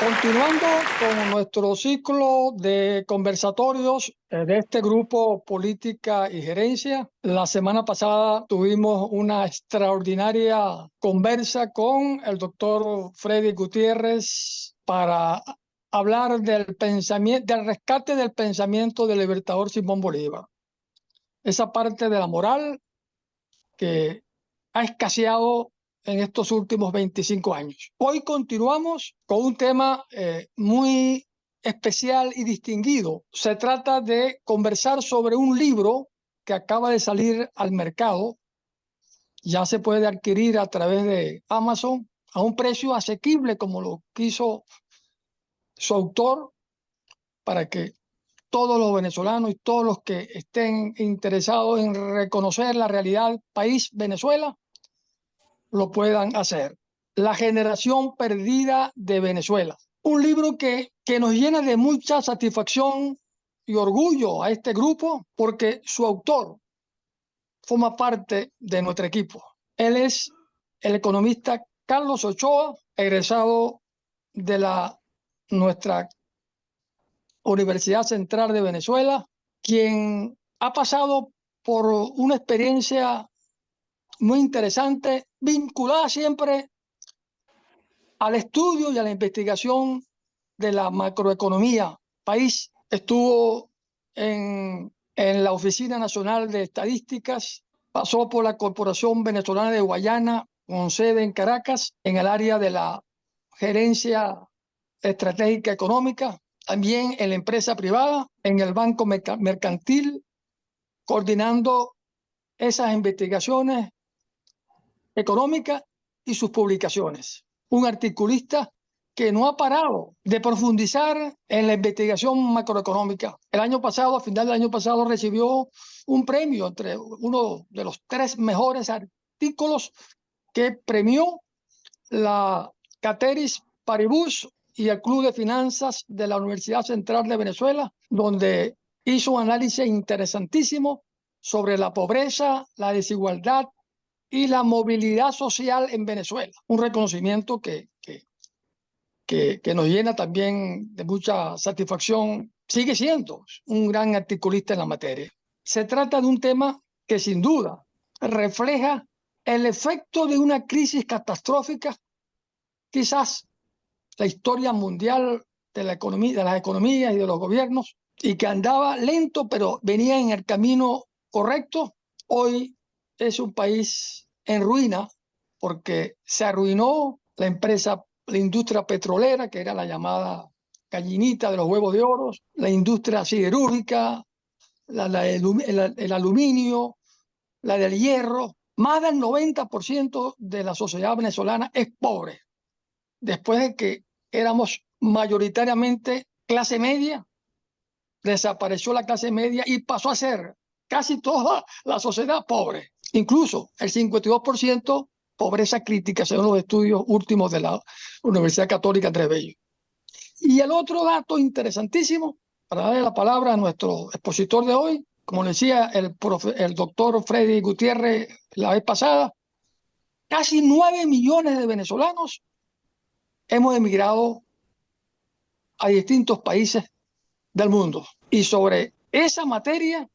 Continuando con nuestro ciclo de conversatorios de este grupo Política y Gerencia, la semana pasada tuvimos una extraordinaria conversa con el doctor Freddy Gutiérrez para hablar del pensamiento, del rescate del pensamiento del libertador Simón Bolívar. Esa parte de la moral que ha escaseado en estos últimos 25 años. Hoy continuamos con un tema muy especial y distinguido. Se trata de conversar sobre un libro que acaba de salir al mercado. Ya se puede adquirir a través de Amazon a un precio asequible como lo quiso su autor, para que todos los venezolanos y todos los que estén interesados en reconocer la realidad del país Venezuela lo puedan hacer. La generación perdida de Venezuela. Un libro que nos llena de mucha satisfacción y orgullo a este grupo, porque su autor forma parte de nuestro equipo. Él es el economista Carlos Ochoa, egresado de nuestra Universidad Central de Venezuela, quien ha pasado por una experiencia muy interesante, vinculada siempre al estudio y a la investigación de la macroeconomía país. Estuvo en la Oficina Nacional de Estadísticas, pasó por la Corporación Venezolana de Guayana, con sede en Caracas, en el área de la gerencia estratégica económica, también en la empresa privada, en el Banco Mercantil, coordinando esas investigaciones económicas y sus publicaciones. Un articulista que no ha parado de profundizar en la investigación macroeconómica. El año pasado, a final del año pasado, recibió un premio entre uno de los 3 mejores artículos que premió la Cateris Paribus y el Club de Finanzas de la Universidad Central de Venezuela, donde hizo un análisis interesantísimo sobre la pobreza, la desigualdad y la movilidad social en Venezuela. Un reconocimiento que nos llena también de mucha satisfacción. Sigue siendo un gran articulista en la materia. Se trata de un tema que sin duda refleja el efecto de una crisis catastrófica, quizás la historia mundial de la economía, de las economías y de los gobiernos, y que andaba lento, pero venía en el camino correcto. Hoy es un país en ruina porque se arruinó la industria petrolera, que era la llamada gallinita de los huevos de oro, la industria siderúrgica, el aluminio, la del hierro. Más del 90% de la sociedad venezolana es pobre. Después de que éramos mayoritariamente clase media, desapareció la clase media y pasó a ser casi toda la sociedad pobre. Incluso el 52% pobreza crítica, según los estudios últimos de la Universidad Católica Andrés Bello. Y el otro dato interesantísimo, para darle la palabra a nuestro expositor de hoy, como le decía el doctor Freddy Gutiérrez la vez pasada, casi 9 millones de venezolanos hemos emigrado a distintos países del mundo. Y sobre esa materia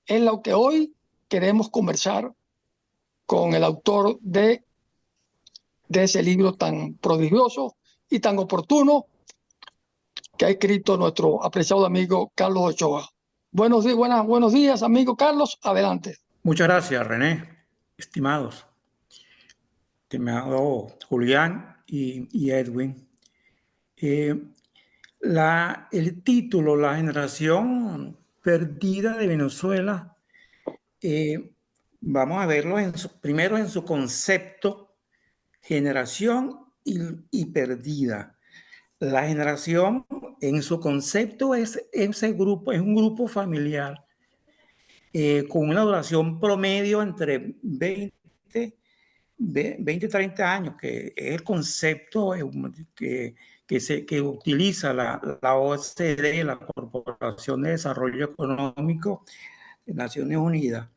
es lo que hoy queremos conversar con el autor de ese libro tan prodigioso y tan oportuno que ha escrito nuestro apreciado amigo Carlos Ochoa. Buenos días, amigo Carlos. Adelante. Muchas gracias, René. Estimados, estimado Julián y Edwin. El título, La generación perdida de Venezuela, vamos a verlo primero en su concepto, generación y perdida. La generación en su concepto es un grupo familiar con una duración promedio entre 20 y 30 años, que es el concepto que utiliza la OCDE, la Corporación de Desarrollo Económico de Naciones Unidas.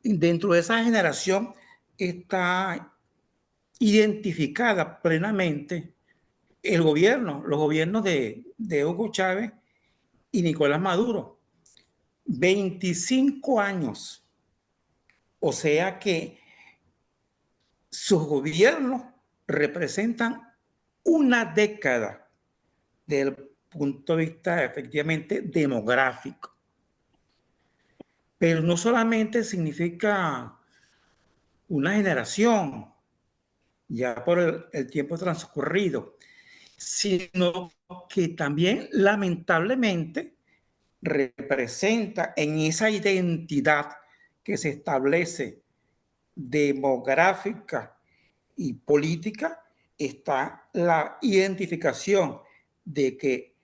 Dentro de esa generación está identificada plenamente los gobiernos de Hugo Chávez y Nicolás Maduro. 25 años. O sea que sus gobiernos representan una década desde el punto de vista efectivamente demográfico. Pero no solamente significa una generación, ya por el tiempo transcurrido, sino que también lamentablemente representa en esa identidad que se establece demográfica y política, está la identificación de que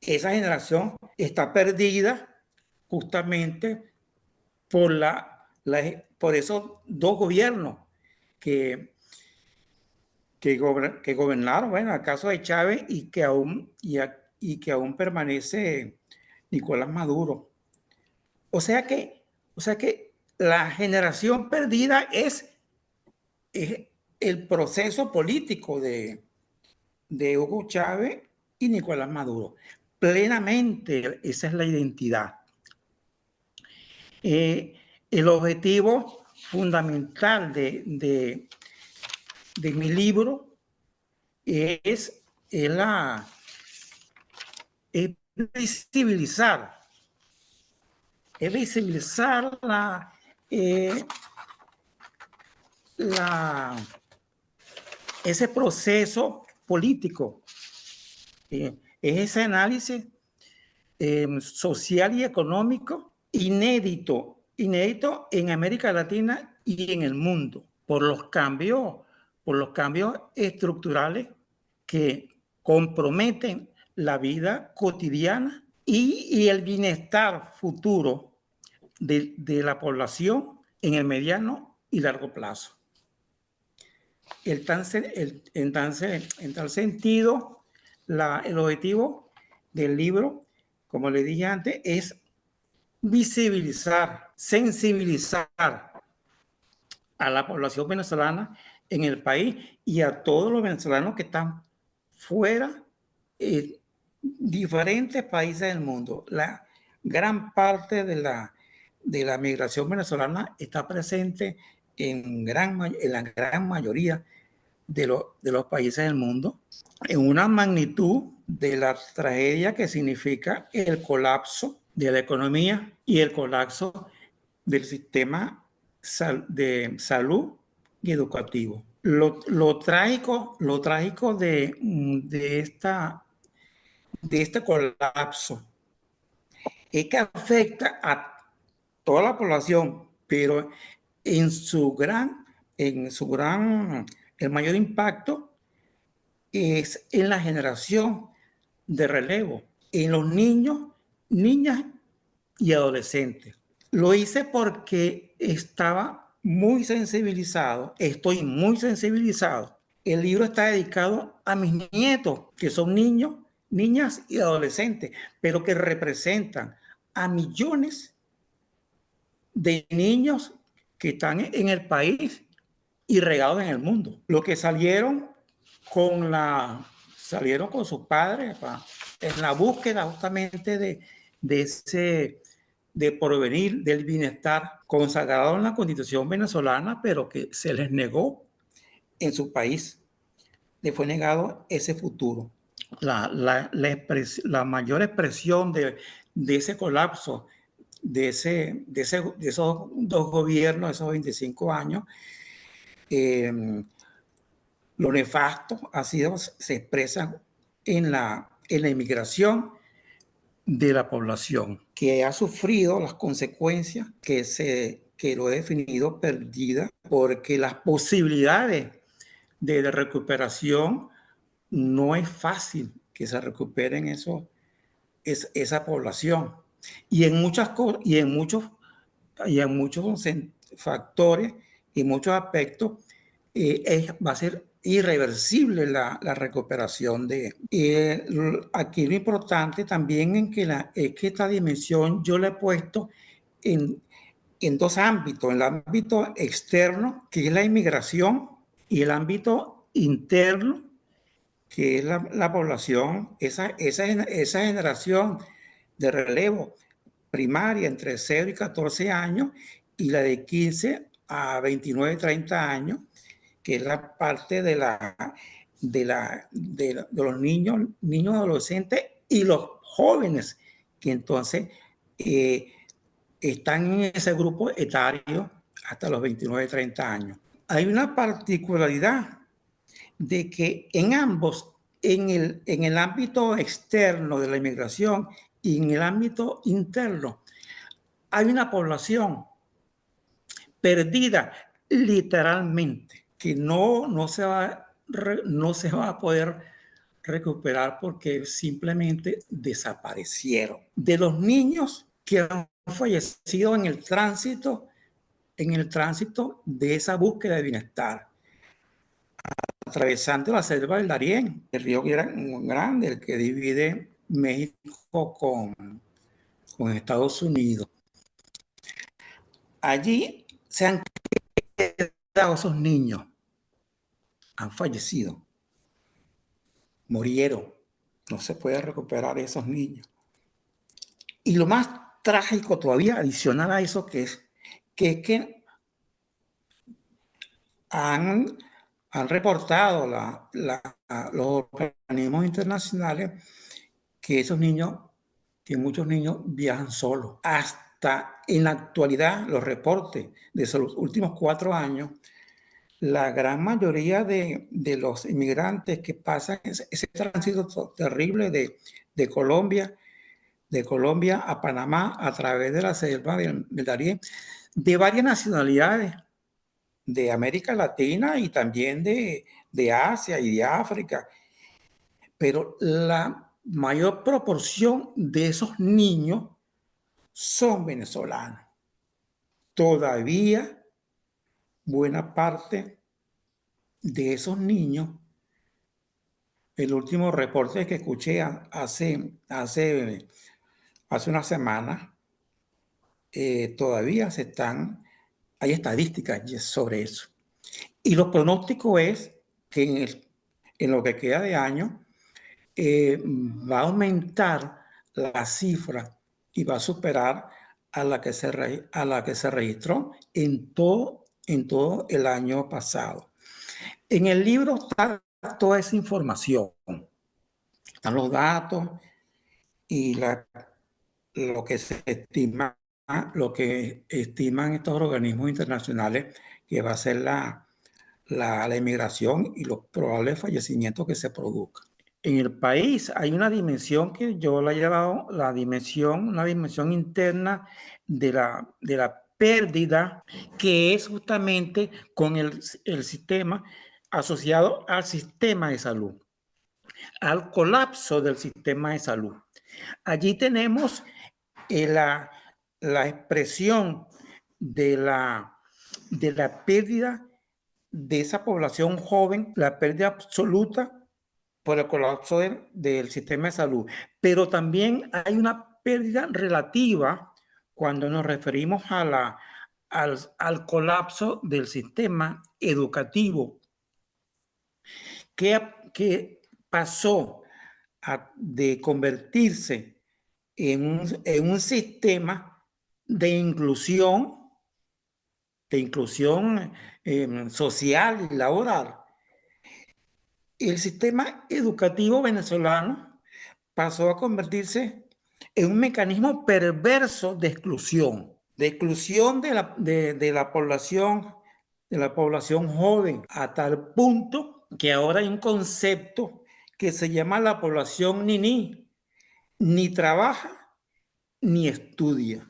esa generación está perdida justamente por esos dos gobiernos que gobernaron, bueno, el caso de Chávez y que aún permanece Nicolás Maduro. O sea que la generación perdida es el proceso político de Hugo Chávez y Nicolás Maduro. Plenamente esa es la identidad. El objetivo fundamental de mi libro es visibilizar ese proceso político, es ese análisis social y económico inédito en América Latina y en el mundo por los cambios estructurales que comprometen la vida cotidiana y el bienestar futuro de la población en el mediano y largo plazo. En tal sentido, el objetivo del libro, como le dije antes, es visibilizar, sensibilizar a la población venezolana en el país y a todos los venezolanos que están fuera en diferentes países del mundo. La gran parte de la migración venezolana está presente en la gran mayoría de los países del mundo, en una magnitud de la tragedia que significa el colapso de la economía y el colapso del sistema de salud y educativo. Lo trágico de este colapso es que afecta a toda la población, pero el mayor impacto es en la generación de relevo, en los niños, niñas y adolescentes. Lo hice porque estaba muy sensibilizado, estoy muy sensibilizado. El libro está dedicado a mis nietos, que son niños, niñas y adolescentes, pero que representan a millones de niños que están en el país y regados en el mundo. Los que salieron con sus padres en la búsqueda justamente de porvenir, del bienestar consagrado en la Constitución venezolana, pero que se les negó en su país. Le fue negado ese futuro. La mayor expresión de ese colapso, de esos dos gobiernos, esos 25 años, lo nefasto se expresa en la inmigración de la población, que ha sufrido las consecuencias que lo he definido perdida, porque las posibilidades de recuperación no es fácil que se recuperen esa población. Y en muchos factores y muchos aspectos va a ser irreversible la recuperación aquí lo importante también es que esta dimensión yo la he puesto en en dos ámbitos, en el ámbito externo, que es la inmigración, y el ámbito interno, que es la población, esa generación de relevo primaria entre 0 y 14 años, y la de 15 a 29, 30 años, que es la parte de los niños adolescentes y los jóvenes, que entonces están en ese grupo etario hasta los 29, 30 años. Hay una particularidad de que en ambos, en el ámbito externo de la inmigración y en el ámbito interno, hay una población perdida literalmente, que no se va a poder recuperar porque simplemente desaparecieron. De los niños que han fallecido en el tránsito de esa búsqueda de bienestar, atravesando la selva del Darién, el río Grande, el que divide México con Estados Unidos. Allí se han quedado esos niños, han fallecido, murieron, no se puede recuperar esos niños. Y lo más trágico todavía, adicional a eso, que es que han reportado los organismos internacionales que esos niños, que muchos niños viajan solos. Hasta en la actualidad, los reportes de los últimos 4 años, la gran mayoría de los inmigrantes que pasan ese tránsito terrible de Colombia a Panamá a través de la selva del Darién, de varias nacionalidades, de América Latina y también de Asia y de África. Pero la mayor proporción de esos niños son venezolanos. Todavía buena parte de esos niños, el último reporte que escuché hace una semana, todavía hay estadísticas sobre eso. Y lo pronóstico es que en lo que queda de año va a aumentar la cifra y va a superar a la que se registró en todo el año pasado. En el libro está toda esa información, están los datos y lo que se estima, lo que estiman estos organismos internacionales que va a ser la inmigración y los probables fallecimientos que se produzcan. En el país hay una dimensión que yo la he llamado una dimensión interna de la pérdida, que es justamente con el sistema asociado al sistema de salud, al colapso del sistema de salud. Allí tenemos la expresión de la pérdida de esa población joven, la pérdida absoluta por el colapso del sistema de salud. Pero también hay una pérdida relativa cuando nos referimos al colapso del sistema educativo, que pasó de convertirse en un sistema de inclusión social y laboral. El sistema educativo venezolano pasó a convertirse en un mecanismo perverso de exclusión de la población joven, a tal punto que ahora hay un concepto que se llama la población ni trabaja ni estudia.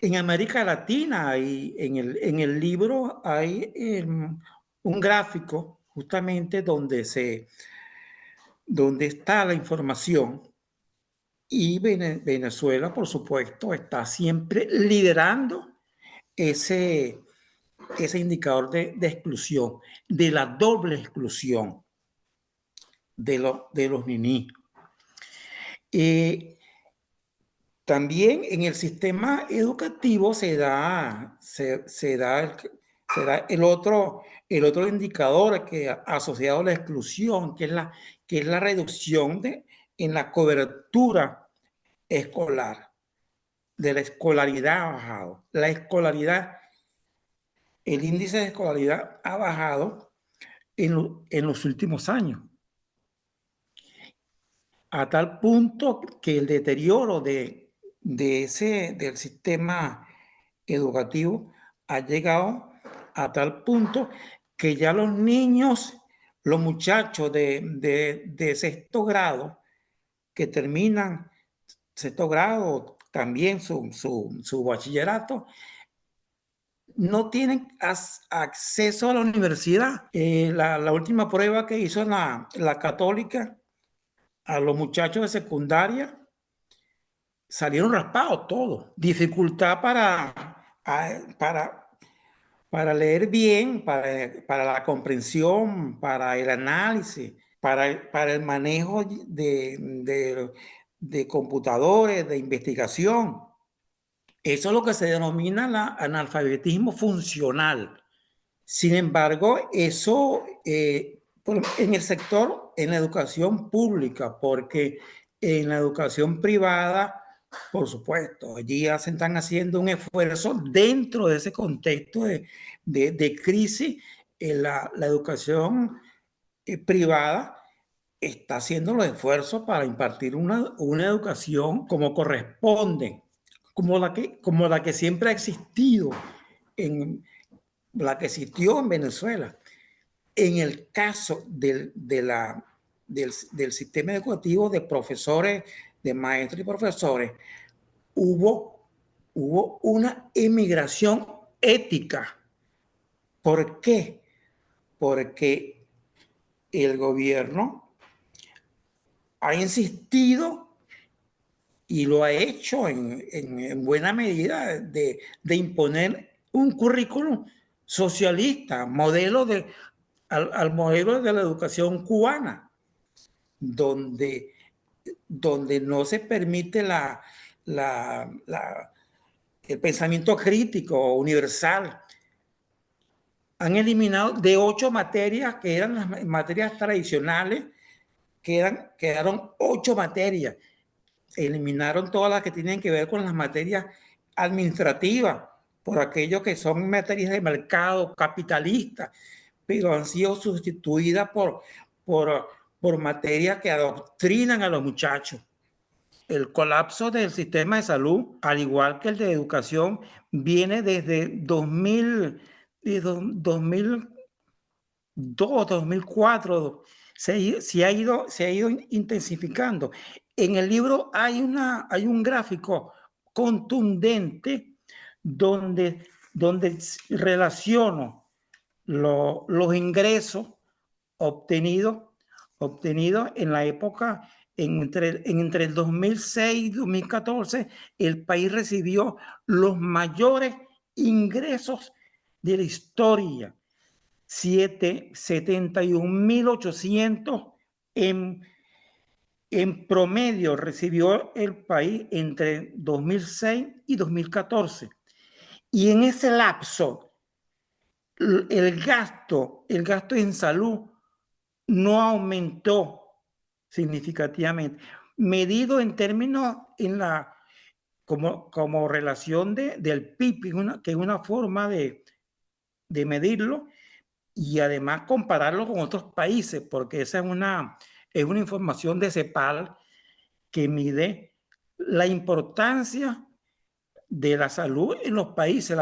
En América Latina, en el libro hay un gráfico justamente donde está la información, y Venezuela, por supuesto, está siempre liderando ese indicador de exclusión, de la doble exclusión de los niños. También en el sistema educativo se da el otro indicador que asociado a la exclusión, que es la reducción en la cobertura escolar, de la escolaridad ha bajado. El índice de escolaridad ha bajado en los últimos años, a tal punto que el deterioro del sistema educativo ha llegado a tal punto que ya los niños, los muchachos de sexto grado, que terminan sexto grado, también su bachillerato, no tienen acceso a la universidad. La última prueba que hizo la Católica a los muchachos de secundaria salieron raspados todos. Dificultad para leer bien, para la comprensión, para el análisis, para el manejo de computadores, de investigación. Eso es lo que se denomina analfabetismo funcional. Sin embargo, eso en el sector, en la educación pública, porque en la educación privada, por supuesto, allí están haciendo un esfuerzo dentro de ese contexto de crisis. La educación privada está haciendo los esfuerzos para impartir una educación como corresponde, como la que siempre ha existido, la que existió en Venezuela. En el caso del sistema educativo de profesores, de maestros y profesores, hubo una emigración ética. ¿Por qué? Porque el gobierno ha insistido y lo ha hecho en buena medida de imponer un currículum socialista, al modelo de la educación cubana, donde no se permite el pensamiento crítico universal. Han eliminado de 8 materias que eran las materias tradicionales, quedaron 8 materias. Eliminaron todas las que tienen que ver con las materias administrativas, por aquello que son materias de mercado capitalista, pero han sido sustituidas por materias que adoctrinan a los muchachos. El colapso del sistema de salud, al igual que el de educación, viene desde 2002, 2004, se ha ido intensificando. En el libro hay un gráfico contundente donde relaciono los ingresos obtenidos en la época, entre el 2006 y 2014, el país recibió los mayores ingresos de la historia. 71.800 en promedio recibió el país entre 2006 y 2014. Y en ese lapso, el gasto en salud no aumentó significativamente, medido en términos como relación del PIB, que es una forma de medirlo, y además compararlo con otros países, porque esa es una información de CEPAL que mide la importancia de la salud en los países.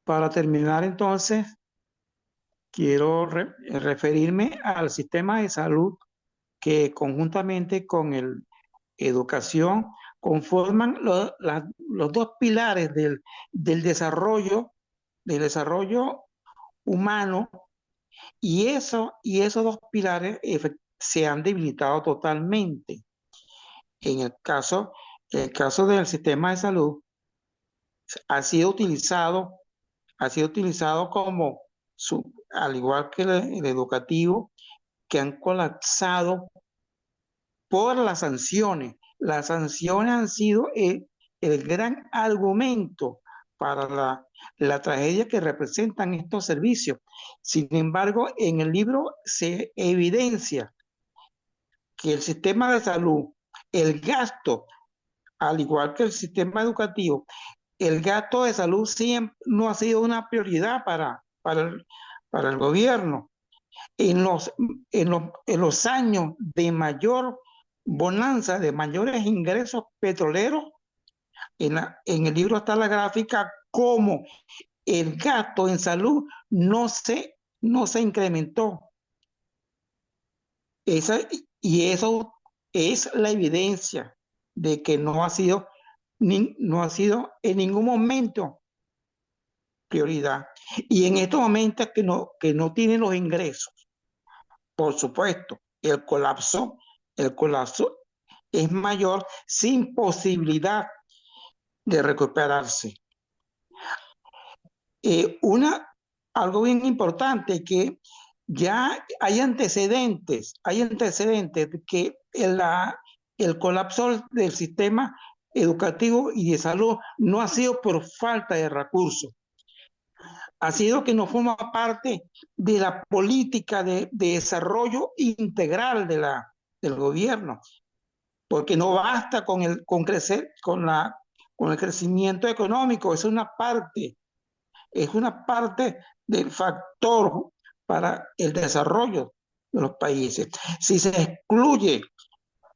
Para terminar, entonces, quiero referirme al sistema de salud que conjuntamente con el educación conforman los 2 pilares del desarrollo humano, y esos 2 pilares se han debilitado totalmente. En el caso del sistema de salud, ha sido utilizado como, al igual que el educativo, que han colapsado por las sanciones. Las sanciones han sido el gran argumento para la tragedia que representan estos servicios. Sin embargo, en el libro se evidencia que el sistema de salud, el gasto, al igual que el sistema educativo, el gasto de salud siempre no ha sido una prioridad para el gobierno. En los años de mayor bonanza, de mayores ingresos petroleros, en el libro está la gráfica cómo el gasto en salud no se incrementó. Y eso es la evidencia de que no ha sido en ningún momento prioridad. Y en estos momentos que no tienen los ingresos, por supuesto, el colapso es mayor, sin posibilidad de recuperarse. Algo bien importante, que ya hay antecedentes de que el colapso del sistema educativo y de salud no ha sido por falta de recursos, ha sido que no forma parte de la política de desarrollo integral del gobierno, porque no basta con el crecimiento económico, es una parte del factor para el desarrollo de los países. Si se excluye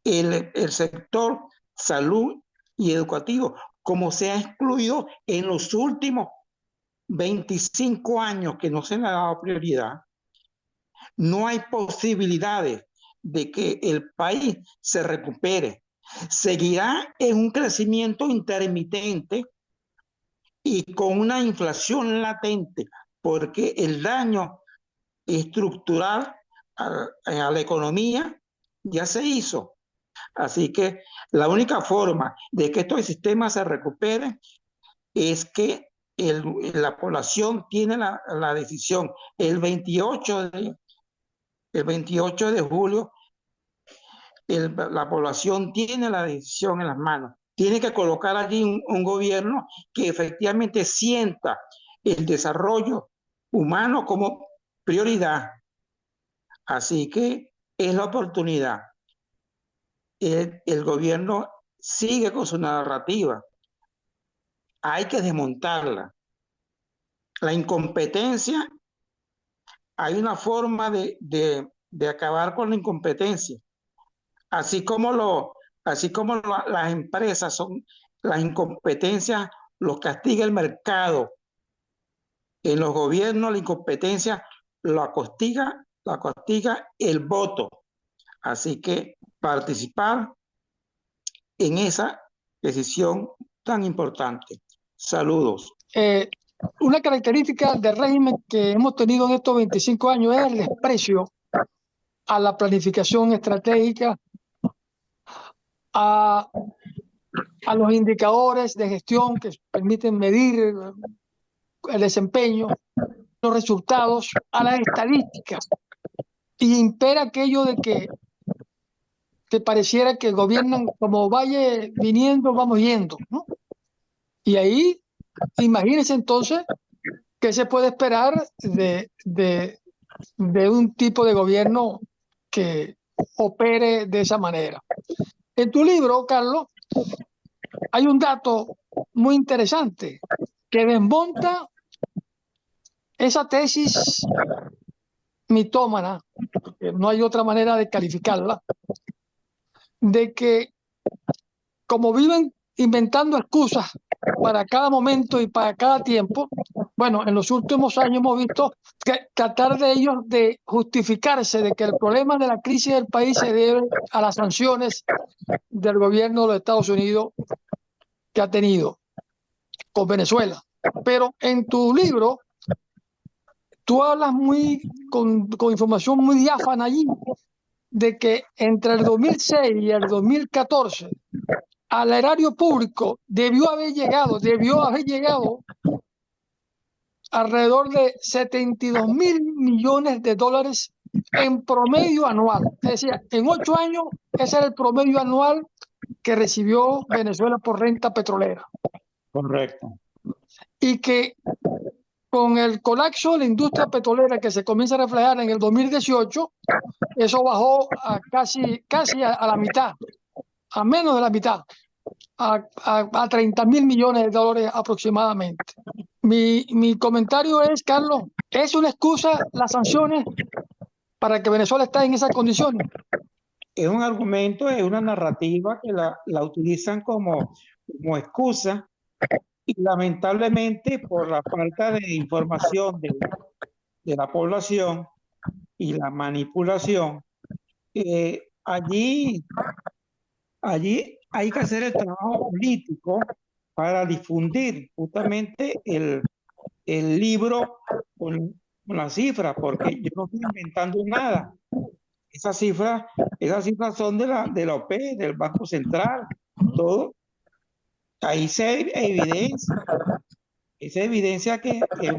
el sector salud y educativo, como se ha excluido en los últimos 25 años que no se le ha dado prioridad, no hay posibilidades de que el país se recupere. Seguirá en un crecimiento intermitente y con una inflación latente, porque el daño estructural a la economía ya se hizo. Así que la única forma de que estos sistemas se recuperen es que la población tiene la decisión. El 28 de julio, la población tiene la decisión en las manos. Tiene que colocar allí un gobierno que efectivamente sienta el desarrollo humano como prioridad. Así que es la oportunidad. El gobierno sigue con su narrativa. Hay que desmontarla. La incompetencia, hay una forma de acabar con la incompetencia. Así como las empresas son las incompetencias, los castiga el mercado. En los gobiernos la incompetencia la castiga el voto. Así que participar en esa decisión tan importante. Saludos. Una característica del régimen que hemos tenido en estos 25 años es el desprecio a la planificación estratégica, a los indicadores de gestión que permiten medir el desempeño, los resultados, a las estadísticas. Y impera aquello de que te pareciera que gobiernan como vaya viniendo, vamos yendo, ¿no? Y ahí, imagínense entonces qué se puede esperar de un tipo de gobierno que opere de esa manera. En tu libro, Carlos, hay un dato muy interesante que desmonta esa tesis mitómana, porque no hay otra manera de calificarla, de que como viven inventando excusas para cada momento y para cada tiempo, bueno, en los últimos años hemos visto que tratar de ellos de justificarse de que el problema de la crisis del país se debe a las sanciones del gobierno de los Estados Unidos que ha tenido con Venezuela. Pero en tu libro, tú hablas con información muy diáfana allí, de que entre el 2006 y el 2014 al erario público debió haber llegado alrededor de 72.000 millones de dólares en promedio anual. Es decir, en 8 años ese era el promedio anual que recibió Venezuela por renta petrolera. Correcto. Y que con el colapso de la industria petrolera que se comienza a reflejar en el 2018, eso bajó a casi a la mitad, a menos de la mitad, a 30.000 millones de dólares aproximadamente. Mi comentario es, Carlos, ¿es una excusa las sanciones para que Venezuela esté en esas condiciones? Es un argumento, es una narrativa que la utilizan como excusa y lamentablemente por la falta de información de la población y la manipulación, allí hay que hacer el trabajo político para difundir justamente el libro con las cifras, porque yo no estoy inventando nada. Esas cifras, esas cifras son de la OPE, del Banco Central, todo. Ahí se evidencia que es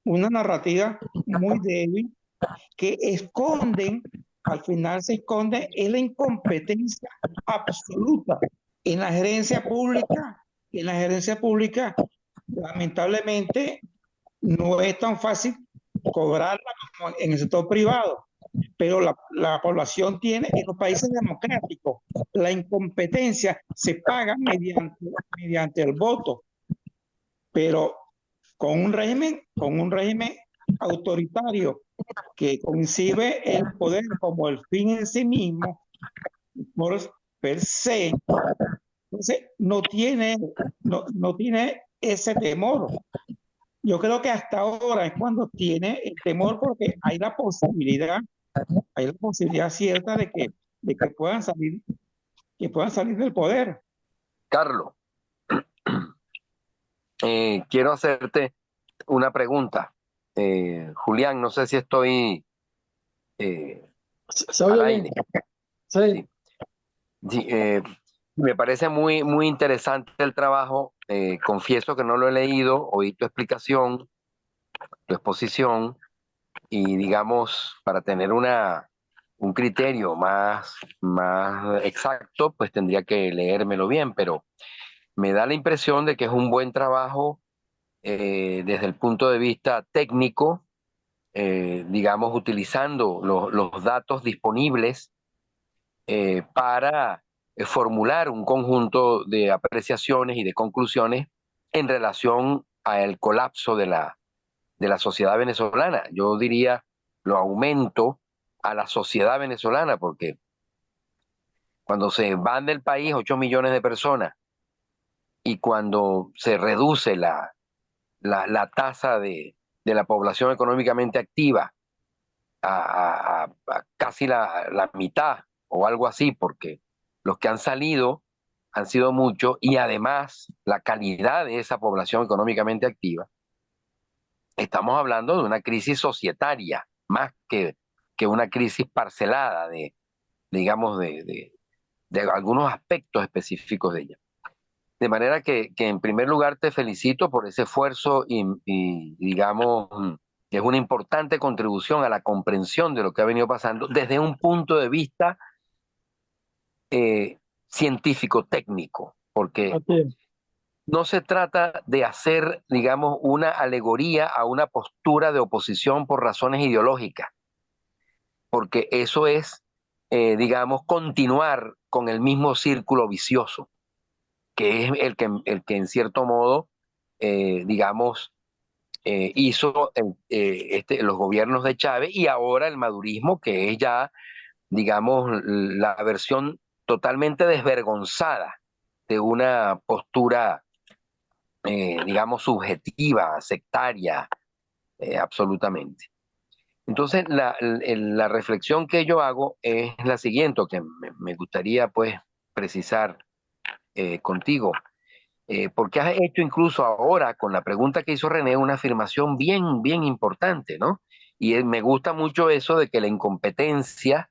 una narrativa muy débil, que al final se esconde en la incompetencia absoluta en la gerencia pública. En la gerencia pública, lamentablemente, no es tan fácil cobrarla como en el sector privado, pero la población tiene, en los países democráticos, la incompetencia se paga mediante el voto, pero con un régimen autoritario que concibe el poder como el fin en sí mismo, por per se, entonces no tiene ese temor. Yo creo que hasta ahora es cuando tiene el temor porque hay la posibilidad cierta de que puedan salir del poder. Carlos, quiero hacerte una pregunta. Julián, no sé si estoy Se al oye aire. bien. Sí. Sí, me parece muy, muy interesante el trabajo. Confieso que no lo he leído, oí tu explicación, tu exposición, y digamos, para tener un criterio más exacto, pues tendría que leérmelo bien, pero me da la impresión de que es un buen trabajo desde el punto de vista técnico, digamos, utilizando los datos disponibles para formular un conjunto de apreciaciones y de conclusiones en relación al colapso de la sociedad venezolana. Yo diría, lo aumento a la sociedad venezolana, porque cuando se van del país 8 millones de personas y cuando se reduce la tasa de la población económicamente activa a casi la mitad o algo así, porque los que han salido han sido muchos y además la calidad de esa población económicamente activa, estamos hablando de una crisis societaria más que una crisis parcelada digamos, de algunos aspectos específicos de ella. De manera que en primer lugar te felicito por ese esfuerzo y digamos, que es una importante contribución a la comprensión de lo que ha venido pasando desde un punto de vista científico, técnico, porque Aquí. no se trata de hacer, digamos, una alegoría a una postura de oposición por razones ideológicas, porque eso es, digamos, continuar con el mismo círculo vicioso, que es el que en cierto modo, digamos, hizo los gobiernos de Chávez y ahora el madurismo, que es ya, digamos, la versión totalmente desvergonzada de una postura, digamos, subjetiva, sectaria, absolutamente. Entonces, la reflexión que yo hago es la siguiente, que me gustaría, pues, precisar contigo. Porque has hecho incluso ahora, con la pregunta que hizo René, una afirmación bien, bien importante, ¿no? Y me gusta mucho eso de que la incompetencia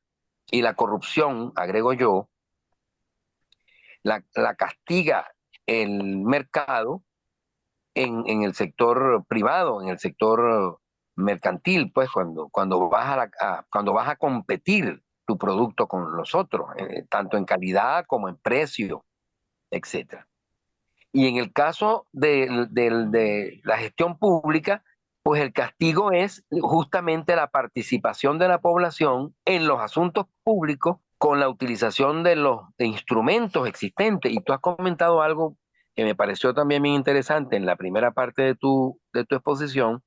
y la corrupción, agrego yo, la castiga el mercado en el sector privado, en el sector mercantil, pues cuando vas a competir tu producto con los otros, tanto en calidad como en precio, etc. Y en el caso de la gestión pública, pues el castigo es justamente la participación de la población en los asuntos públicos con la utilización de instrumentos existentes. Y tú has comentado algo que me pareció también bien interesante en la primera parte de tu exposición,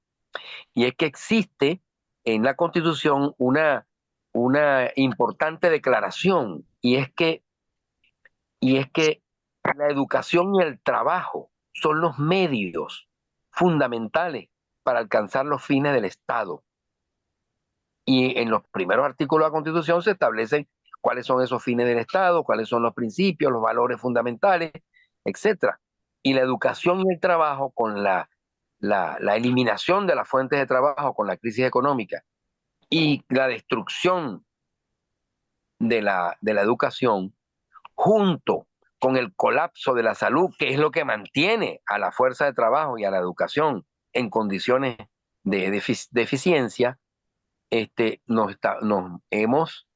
y es que existe en la Constitución una importante declaración, y es que la educación y el trabajo son los medios fundamentales para alcanzar los fines del Estado. Y en los primeros artículos de la Constitución se establecen cuáles son esos fines del Estado, cuáles son los principios, los valores fundamentales, etc. Y la educación y el trabajo, con la eliminación de las fuentes de trabajo con la crisis económica y la destrucción de la educación, junto con el colapso de la salud, que es lo que mantiene a la fuerza de trabajo y a la educación en condiciones de eficiencia, nos hemos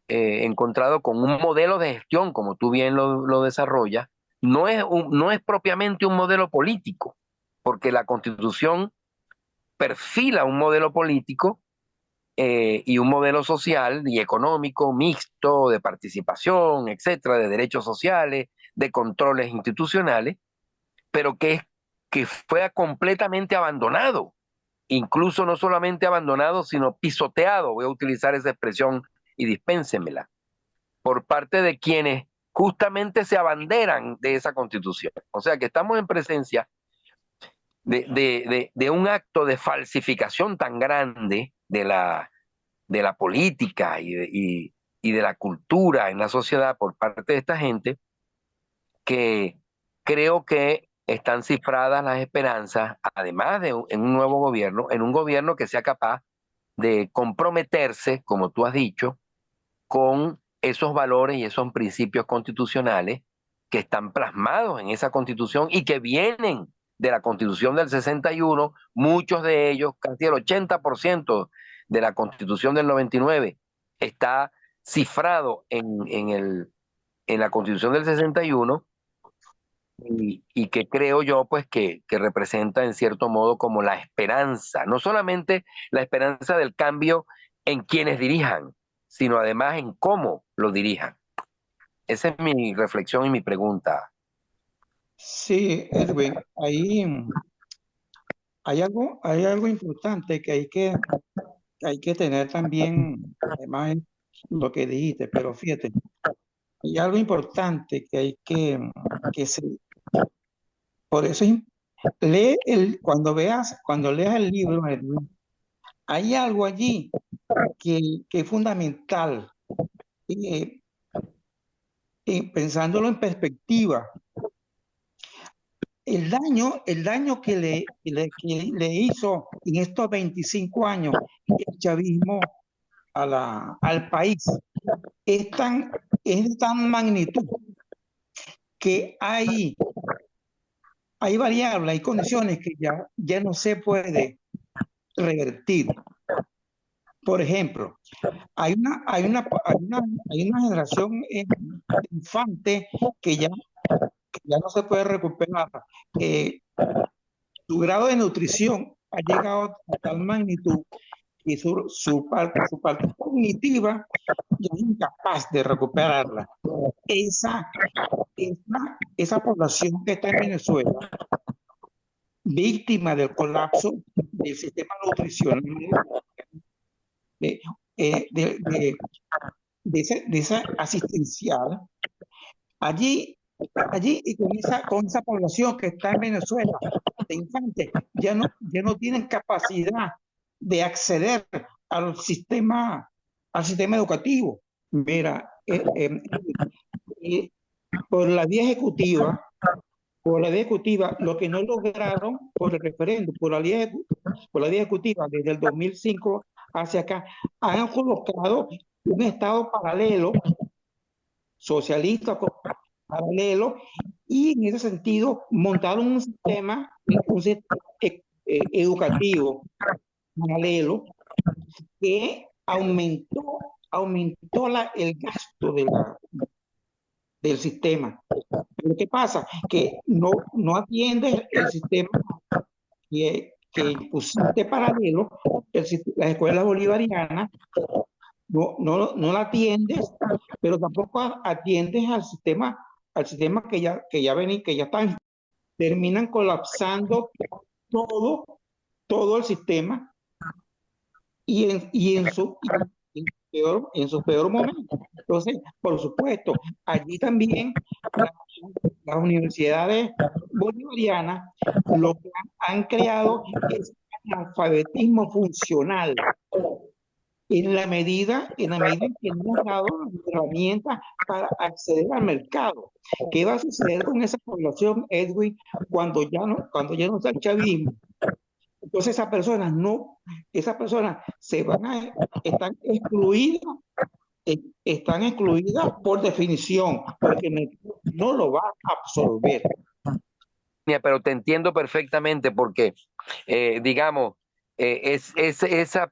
encontrado con un modelo de gestión, como tú bien lo desarrollas. No es propiamente un modelo político, porque la Constitución perfila un modelo político y un modelo social y económico mixto, de participación, etcétera, de derechos sociales, de controles institucionales, pero que fue completamente abandonado. Incluso no solamente abandonado, sino pisoteado, voy a utilizar esa expresión y dispénsemela, por parte de quienes justamente se abanderan de esa Constitución. O sea que estamos en presencia de un acto de falsificación tan grande de la política y de la cultura en la sociedad por parte de esta gente, que creo que están cifradas las esperanzas, además en un nuevo gobierno, en un gobierno que sea capaz de comprometerse, como tú has dicho, con esos valores y esos principios constitucionales que están plasmados en esa Constitución y que vienen de la Constitución del 61, muchos de ellos, casi el 80% de la Constitución del 99 está cifrado en la Constitución del 61, y que creo yo pues que representa en cierto modo como la esperanza, no solamente la esperanza del cambio en quienes dirijan, sino además en cómo lo dirijan. Esa es mi reflexión y mi pregunta. Sí, Edwin, ahí hay algo importante que hay que tener también, además de lo que dijiste, pero fíjate, hay algo importante que hay que se, por eso cuando leas el libro, Edwin, hay algo allí que es fundamental, eh, pensándolo en perspectiva. El daño que le hizo en estos 25 años el chavismo al país es de tan magnitud que hay variables, hay condiciones que ya no se puede revertir. Por ejemplo, hay una generación de infantes que ya no se puede recuperar. Su grado de nutrición ha llegado a tal magnitud que su parte cognitiva ya es incapaz de recuperarla. Esa población que está en Venezuela, víctima del colapso del sistema nutricional, de esa asistencial, allí y con esa población que está en Venezuela, de infantes, ya no tienen capacidad de acceder al sistema educativo. Mira, por la vía ejecutiva, lo que no lograron por el referéndum, por la vía ejecutiva, desde el 2005 hacia acá, han colocado un Estado paralelo, socialista paralelo, y en ese sentido montaron un sistema educativo paralelo que aumentó aumentó el gasto del sistema. Pero ¿qué pasa? Que no atiende el sistema que pusiste paralelo, las escuelas bolivarianas, no la atiendes, pero tampoco atiendes al sistema que ya están, terminan colapsando todo el sistema y en su peor momento. Entonces, por supuesto, allí también las universidades bolivarianas lo que han creado es analfabetismo funcional en la medida en que no han dado las herramientas para acceder al mercado. ¿Qué va a suceder con esa población, Edwin, cuando ya no está el chavismo? Entonces esas personas están excluidas por definición, porque no lo va a absorber. Mira, pero te entiendo perfectamente porque, digamos, esas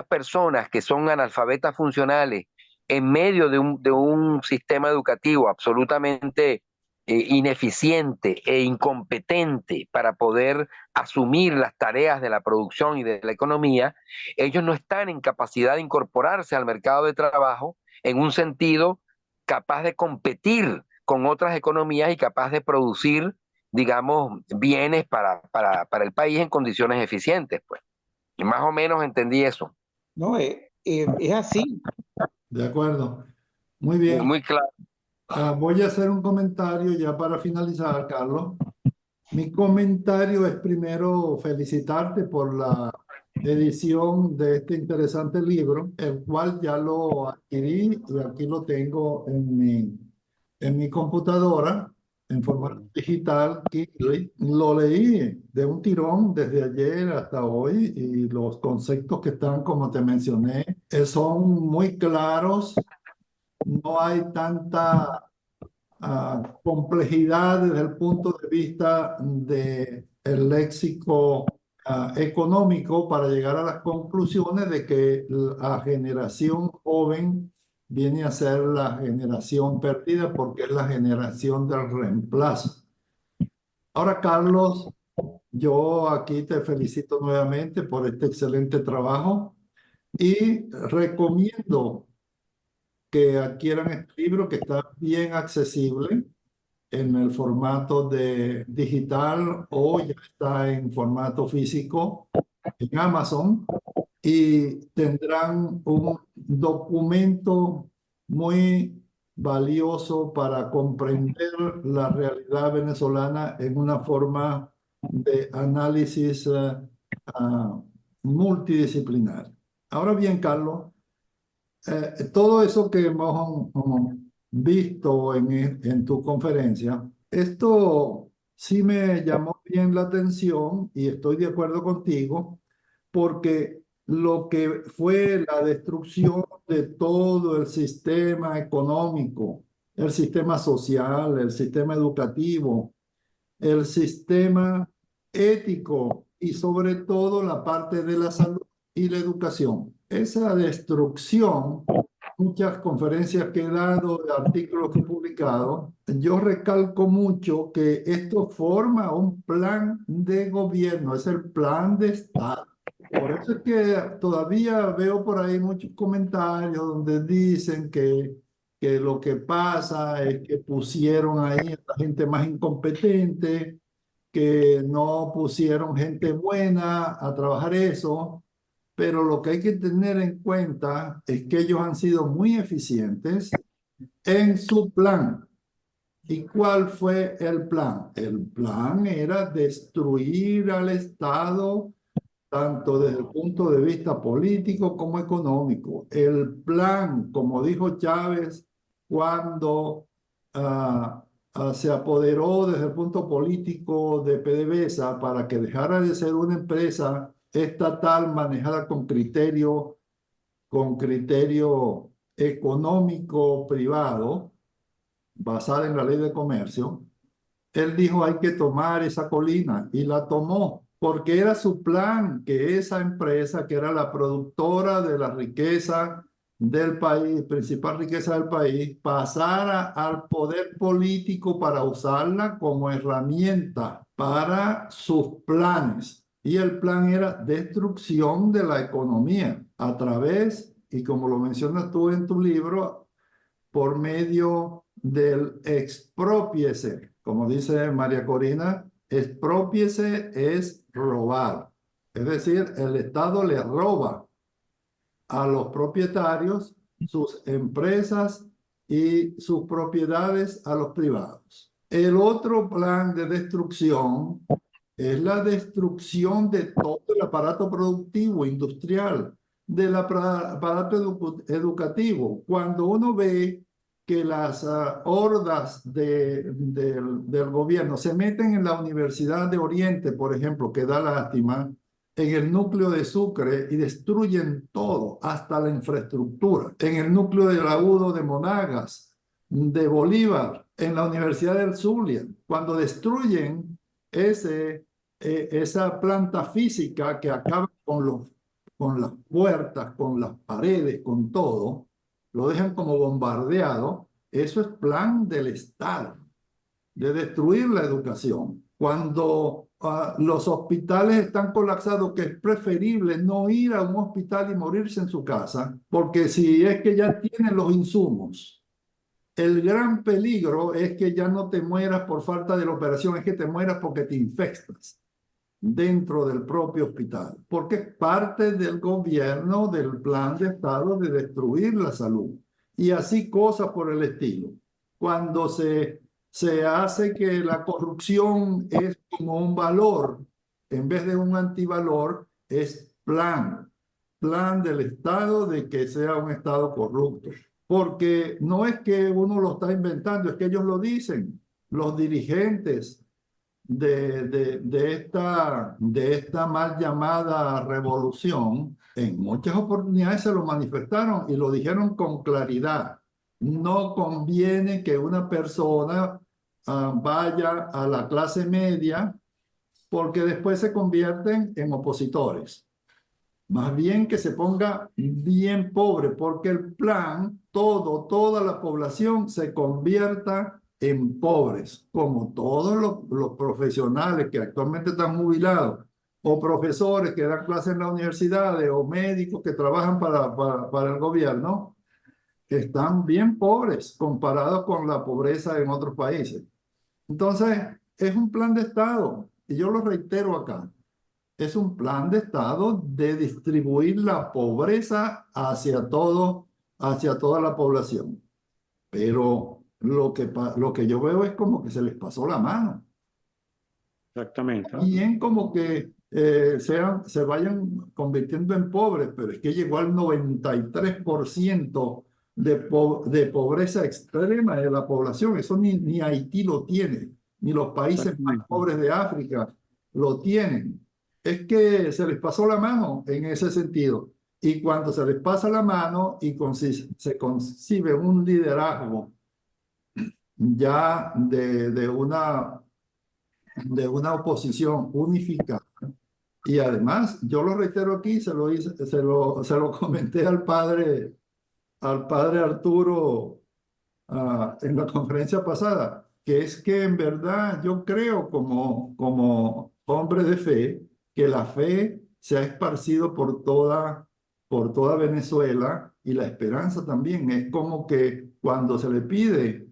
personas que son analfabetas funcionales en medio de un sistema educativo absolutamente ineficiente e incompetente para poder asumir las tareas de la producción y de la economía, ellos no están en capacidad de incorporarse al mercado de trabajo en un sentido capaz de competir con otras economías y capaz de producir, digamos, bienes para el país en condiciones eficientes, pues. Y más o menos entendí eso. No, es así. De acuerdo. Muy bien. Muy claro. Voy a hacer un comentario ya para finalizar, Carlos. Mi comentario es primero felicitarte por la edición de este interesante libro, el cual ya lo adquirí y aquí lo tengo en mi computadora en formato digital y lo leí de un tirón desde ayer hasta hoy y los conceptos que están, como te mencioné, son muy claros. No hay tanta complejidad desde el punto de vista del léxico económico para llegar a las conclusiones de que la generación joven viene a ser la generación perdida porque es la generación del reemplazo. Ahora, Carlos, yo aquí te felicito nuevamente por este excelente trabajo y recomiendo que adquieran este libro que está bien accesible en el formato de digital o ya está en formato físico en Amazon y tendrán un documento muy valioso para comprender la realidad venezolana en una forma de análisis multidisciplinar. Ahora bien, Carlos, todo eso que hemos visto en tu conferencia, esto sí me llamó bien la atención y estoy de acuerdo contigo, porque lo que fue la destrucción de todo el sistema económico, el sistema social, el sistema educativo, el sistema ético y sobre todo la parte de la salud y la educación. Esa destrucción, muchas conferencias que he dado, de artículos que he publicado, yo recalco mucho que esto forma un plan de gobierno, es el plan de Estado. Por eso es que todavía veo por ahí muchos comentarios donde dicen que lo que pasa es que pusieron ahí a la gente más incompetente, que no pusieron gente buena a trabajar eso, pero lo que hay que tener en cuenta es que ellos han sido muy eficientes en su plan. ¿Y cuál fue el plan? El plan era destruir al Estado tanto desde el punto de vista político como económico. El plan, como dijo Chávez, cuando se apoderó desde el punto político de PDVSA para que dejara de ser una empresa estatal manejada con criterio económico privado, basada en la ley de comercio, él dijo hay que tomar esa colina y la tomó porque era su plan que esa empresa, que era la productora de la riqueza del país, principal riqueza del país, pasara al poder político para usarla como herramienta para sus planes. Y el plan era destrucción de la economía a través, y como lo mencionas tú en tu libro, por medio del exprópiese. Como dice María Corina, exprópiese es robar. Es decir, el Estado le roba a los propietarios sus empresas y sus propiedades a los privados. El otro plan de destrucción es la destrucción de todo el aparato productivo, industrial, del aparato educativo. Cuando uno ve que las hordas del gobierno se meten en la Universidad de Oriente, por ejemplo, que da lástima, en el núcleo de Sucre y destruyen todo, hasta la infraestructura. En el núcleo del Agudo de Monagas, de Bolívar, en la Universidad del Zulia, cuando destruyen esa planta física que acaba con las puertas, con las paredes, con todo, lo dejan como bombardeado. Eso es plan del Estado, de destruir la educación. Cuando los hospitales están colapsados, que es preferible no ir a un hospital y morirse en su casa, porque si es que ya tienen los insumos, el gran peligro es que ya no te mueras por falta de la operación, es que te mueras porque te infectas dentro del propio hospital, porque es parte del gobierno, del plan de Estado de destruir la salud. Y así cosas por el estilo. Cuando se hace que la corrupción es como un valor, en vez de un antivalor, es plan del Estado de que sea un Estado corrupto. Porque no es que uno lo está inventando, es que ellos lo dicen, los dirigentes de esta mal llamada revolución, en muchas oportunidades se lo manifestaron y lo dijeron con claridad. No conviene que una persona vaya a la clase media porque después se convierten en opositores. Más bien que se ponga bien pobre, porque el plan, toda la población se convierta en pobres, como todos los profesionales que actualmente están jubilados, o profesores que dan clases en las universidades, o médicos que trabajan para el gobierno, que están bien pobres comparados con la pobreza en otros países. Entonces, es un plan de Estado, y yo lo reitero acá. Es un plan de Estado de distribuir la pobreza hacia toda la población. Pero lo que yo veo es como que se les pasó la mano. Exactamente. Bien como que se vayan convirtiendo en pobres, pero es que llegó al 93% de pobreza extrema de la población. Eso ni Haití lo tiene, ni los países más pobres de África lo tienen. Es que se les pasó la mano en ese sentido. Y cuando se les pasa la mano y se concibe un liderazgo ya de una oposición unificada, y además, yo lo reitero aquí, se lo comenté al padre Arturo en la conferencia pasada, que es que en verdad yo creo como hombre de fe, que la fe se ha esparcido por toda Venezuela, y la esperanza también. Es como que cuando se le pide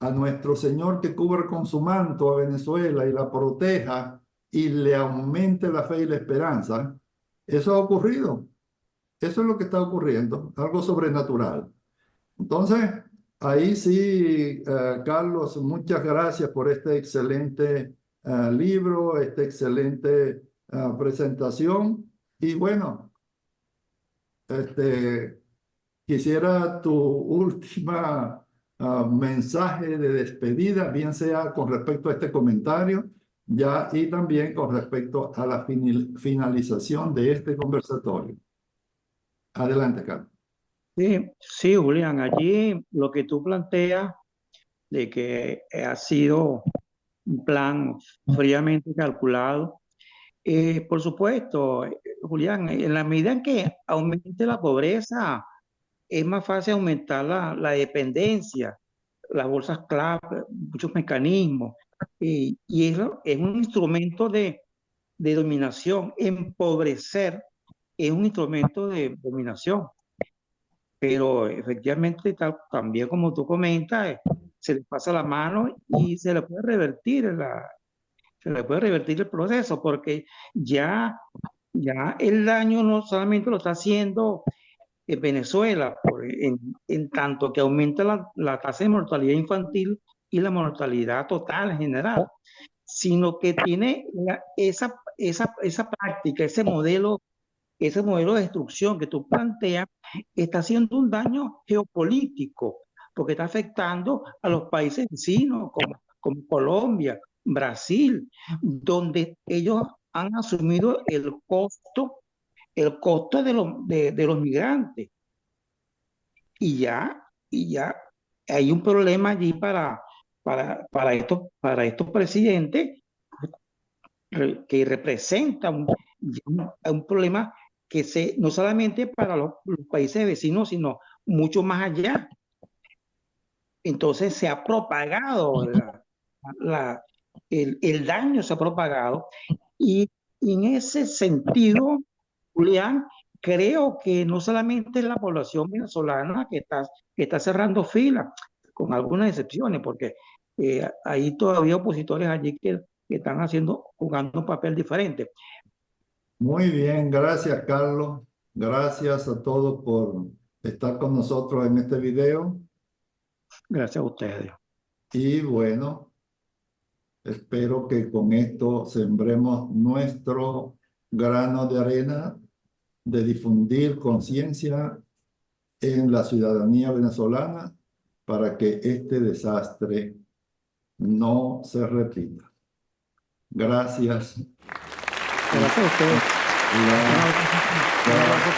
a nuestro Señor que cubra con su manto a Venezuela y la proteja y le aumente la fe y la esperanza, eso ha ocurrido. Eso es lo que está ocurriendo, algo sobrenatural. Entonces, ahí sí, Carlos, muchas gracias por este excelente libro, esta excelente presentación. Y bueno, quisiera tu última mensaje de despedida, bien sea con respecto a este comentario, y también con respecto a la finalización de este conversatorio. Adelante, Carlos. Sí, Julián, allí lo que tú planteas de que ha sido un plan fríamente calculado. Por supuesto, Julián, en la medida en que aumente la pobreza, es más fácil aumentar la dependencia, las bolsas clave, muchos mecanismos, y eso es un instrumento de dominación. Empobrecer es un instrumento de dominación, pero efectivamente, también como tú comentas, se le pasa la mano y se le puede revertir el proceso, porque ya el daño no solamente lo está haciendo Venezuela, en tanto que aumenta la tasa de mortalidad infantil y la mortalidad total en general, sino que tiene esa práctica, ese modelo de destrucción que tú planteas, está haciendo un daño geopolítico, porque está afectando a los países vecinos, como Colombia, Brasil, donde ellos han asumido el costo de los migrantes. Y ya hay un problema allí para estos presidentes, que representa un problema que no solamente para los países vecinos, sino mucho más allá. Entonces se ha propagado, el daño se ha propagado, y en ese sentido, Julián, creo que no solamente es la población venezolana que está cerrando filas, con algunas excepciones, porque hay todavía opositores allí que están jugando un papel diferente. Muy bien, gracias Carlos. Gracias a todos por estar con nosotros en este video. Gracias a ustedes. Y bueno, espero que con esto sembremos nuestro grano de arena de difundir conciencia en la ciudadanía venezolana para que este desastre no se repita. Gracias. Gracias a ustedes. Chao.